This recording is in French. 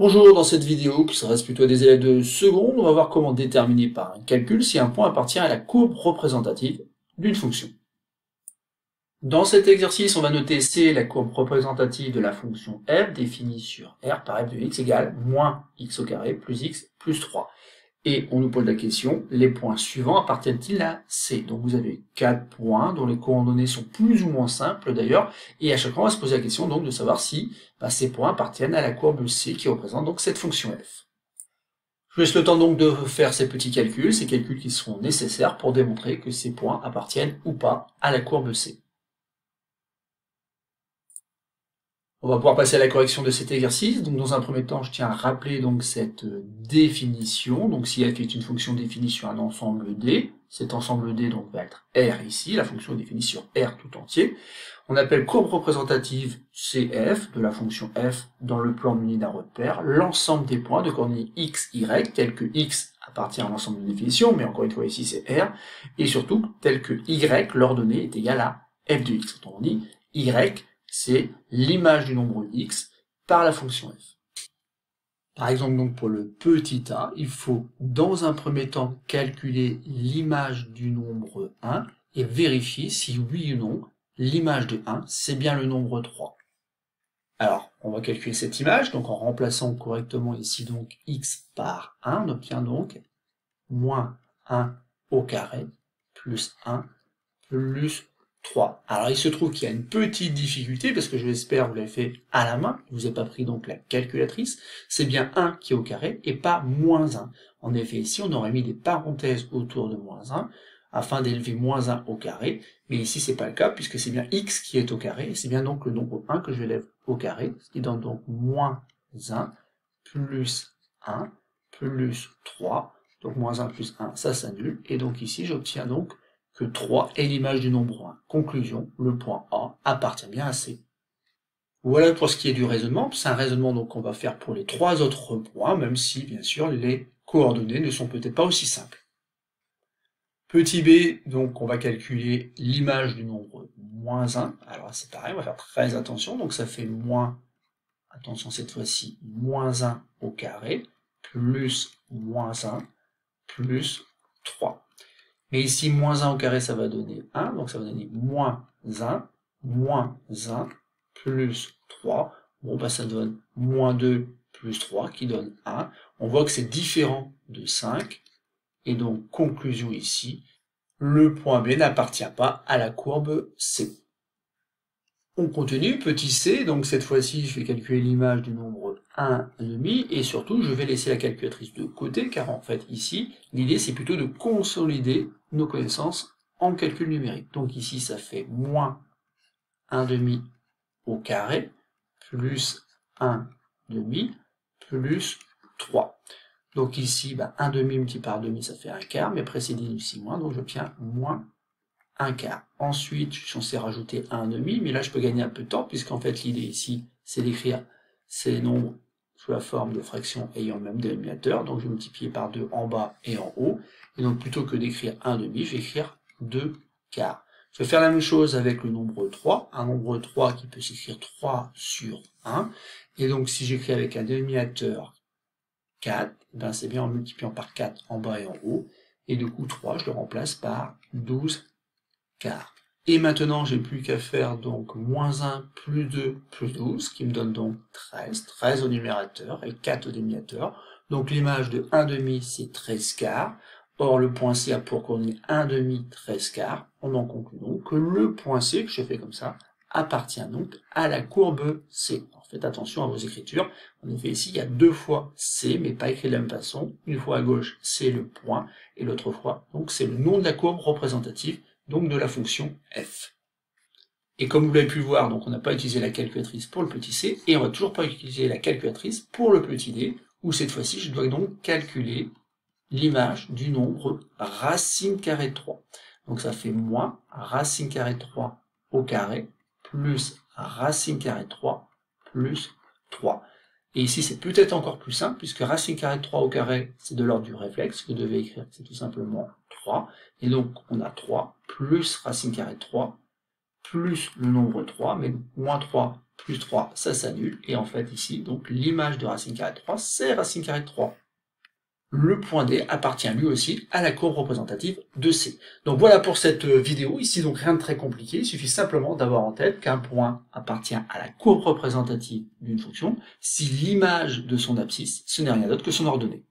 Bonjour, dans cette vidéo, qui s'adresse plutôt à des élèves de seconde, on va voir comment déterminer par un calcul si un point appartient à la courbe représentative d'une fonction. Dans cet exercice, on va noter C, la courbe représentative de la fonction f, définie sur R par f de x égale moins x au carré plus x plus 3. Et on nous pose la question, les points suivants appartiennent-ils à C? Donc vous avez 4 points dont les coordonnées sont plus ou moins simples d'ailleurs, et à chaque fois on va se poser la question donc de savoir si ces points appartiennent à la courbe C qui représente donc cette fonction f. Je vous laisse le temps donc de faire ces petits calculs, ces calculs qui seront nécessaires pour démontrer que ces points appartiennent ou pas à la courbe C. On va pouvoir passer à la correction de cet exercice. Donc dans un premier temps, je tiens à rappeler donc cette définition. Donc si f est une fonction définie sur un ensemble D, cet ensemble D donc va être R ici, la fonction est définie sur R tout entier. On appelle courbe représentative CF de la fonction f dans le plan muni d'un repère l'ensemble des points de coordonnées x, y, tel que x appartient à l'ensemble de définition, mais encore une fois ici c'est R, et surtout tel que y, l'ordonnée est égale à f de x. Autrement dit, y c'est l'image du nombre x par la fonction f. Par exemple, donc pour le petit a, il faut dans un premier temps calculer l'image du nombre 1 et vérifier si oui ou non l'image de 1 c'est bien le nombre 3. Alors, on va calculer cette image, donc en remplaçant correctement ici donc x par 1, on obtient donc moins 1 au carré plus 1 plus 3. Alors il se trouve qu'il y a une petite difficulté, parce que je l'espère vous l'avez fait à la main, vous n'avez pas pris donc la calculatrice, c'est bien 1 qui est au carré et pas moins 1. En effet ici on aurait mis des parenthèses autour de moins 1, afin d'élever moins 1 au carré, mais ici c'est pas le cas, puisque c'est bien x qui est au carré, et c'est bien donc le nombre 1 que je lève au carré, ce qui donne donc moins 1 plus 1 plus 3, donc moins 1 plus 1 ça s'annule, et donc ici j'obtiens donc que 3 est l'image du nombre 1. Conclusion, le point A appartient bien à C. Voilà pour ce qui est du raisonnement. C'est un raisonnement donc qu'on va faire pour les 3 autres points, même si, bien sûr, les coordonnées ne sont peut-être pas aussi simples. Petit b, donc on va calculer l'image du nombre moins 1. Alors c'est pareil, on va faire très attention. Donc ça fait moins, attention cette fois-ci, moins 1 au carré, plus moins 1, plus 3. Mais ici, moins 1 au carré, ça va donner 1, donc ça va donner moins 1, plus 3. Bon, bah ça donne moins 2 plus 3, qui donne 1. On voit que c'est différent de 5, et donc, conclusion ici, le point B n'appartient pas à la courbe C. On continue, petit c, donc cette fois-ci, je vais calculer l'image du nombre 1,5, et surtout, je vais laisser la calculatrice de côté, car en fait, ici, l'idée, c'est plutôt de consolider nos connaissances en calcul numérique. Donc ici, ça fait moins 1,5 au carré, plus 1,5, plus 3. Donc ici, 1,5 multiplié par demi, ça fait 1/4, mais précédé ici moins, donc j'obtiens moins 1/4. Ensuite, je suis censé rajouter 1,5, mais là je peux gagner un peu de temps, puisqu'en fait l'idée ici, c'est d'écrire ces nombres sous la forme de fractions ayant le même dénominateur, donc je vais multiplier par 2 en bas et en haut, et donc plutôt que d'écrire 1,5, je vais écrire 2/4. Je vais faire la même chose avec le nombre 3, un nombre 3 qui peut s'écrire 3 sur 1, et donc si j'écris avec un dénominateur 4, ben c'est bien en multipliant par 4 en bas et en haut, et du coup 3, je le remplace par 12/4. Et maintenant, j'ai plus qu'à faire donc moins 1 plus 2 plus 12, qui me donne donc 13, 13 au numérateur et 4 au dénominateur. Donc l'image de 1,5 c'est 13/4. Or le point C a pour coordonnée 1,5, 13/4. On en conclut donc que le point C, que je fais comme ça, appartient donc à la courbe C. Alors faites attention à vos écritures. En effet, ici, il y a 2 fois C, mais pas écrit de la même façon. Une fois à gauche, c'est le point, et l'autre fois, donc c'est le nom de la courbe représentative, donc de la fonction f. Et comme vous l'avez pu voir, donc on n'a pas utilisé la calculatrice pour le petit c, et on va toujours pas utiliser la calculatrice pour le petit d, où cette fois-ci, je dois donc calculer l'image du nombre racine carrée de 3. Donc ça fait moins racine carrée de 3 au carré, plus racine carrée de 3, plus 3. Et ici, c'est peut-être encore plus simple, puisque racine carrée de 3 au carré, c'est de l'ordre du réflexe. Vous devez écrire, c'est tout simplement 3. Et donc, on a 3 plus racine carrée de 3, plus le nombre 3, mais moins 3 plus 3, ça s'annule, et en fait ici, donc l'image de racine carrée de 3, c'est racine carrée de 3. Le point D appartient lui aussi à la courbe représentative de C. Donc voilà pour cette vidéo, ici donc rien de très compliqué, il suffit simplement d'avoir en tête qu'un point appartient à la courbe représentative d'une fonction si l'image de son abscisse, ce n'est rien d'autre que son ordonnée.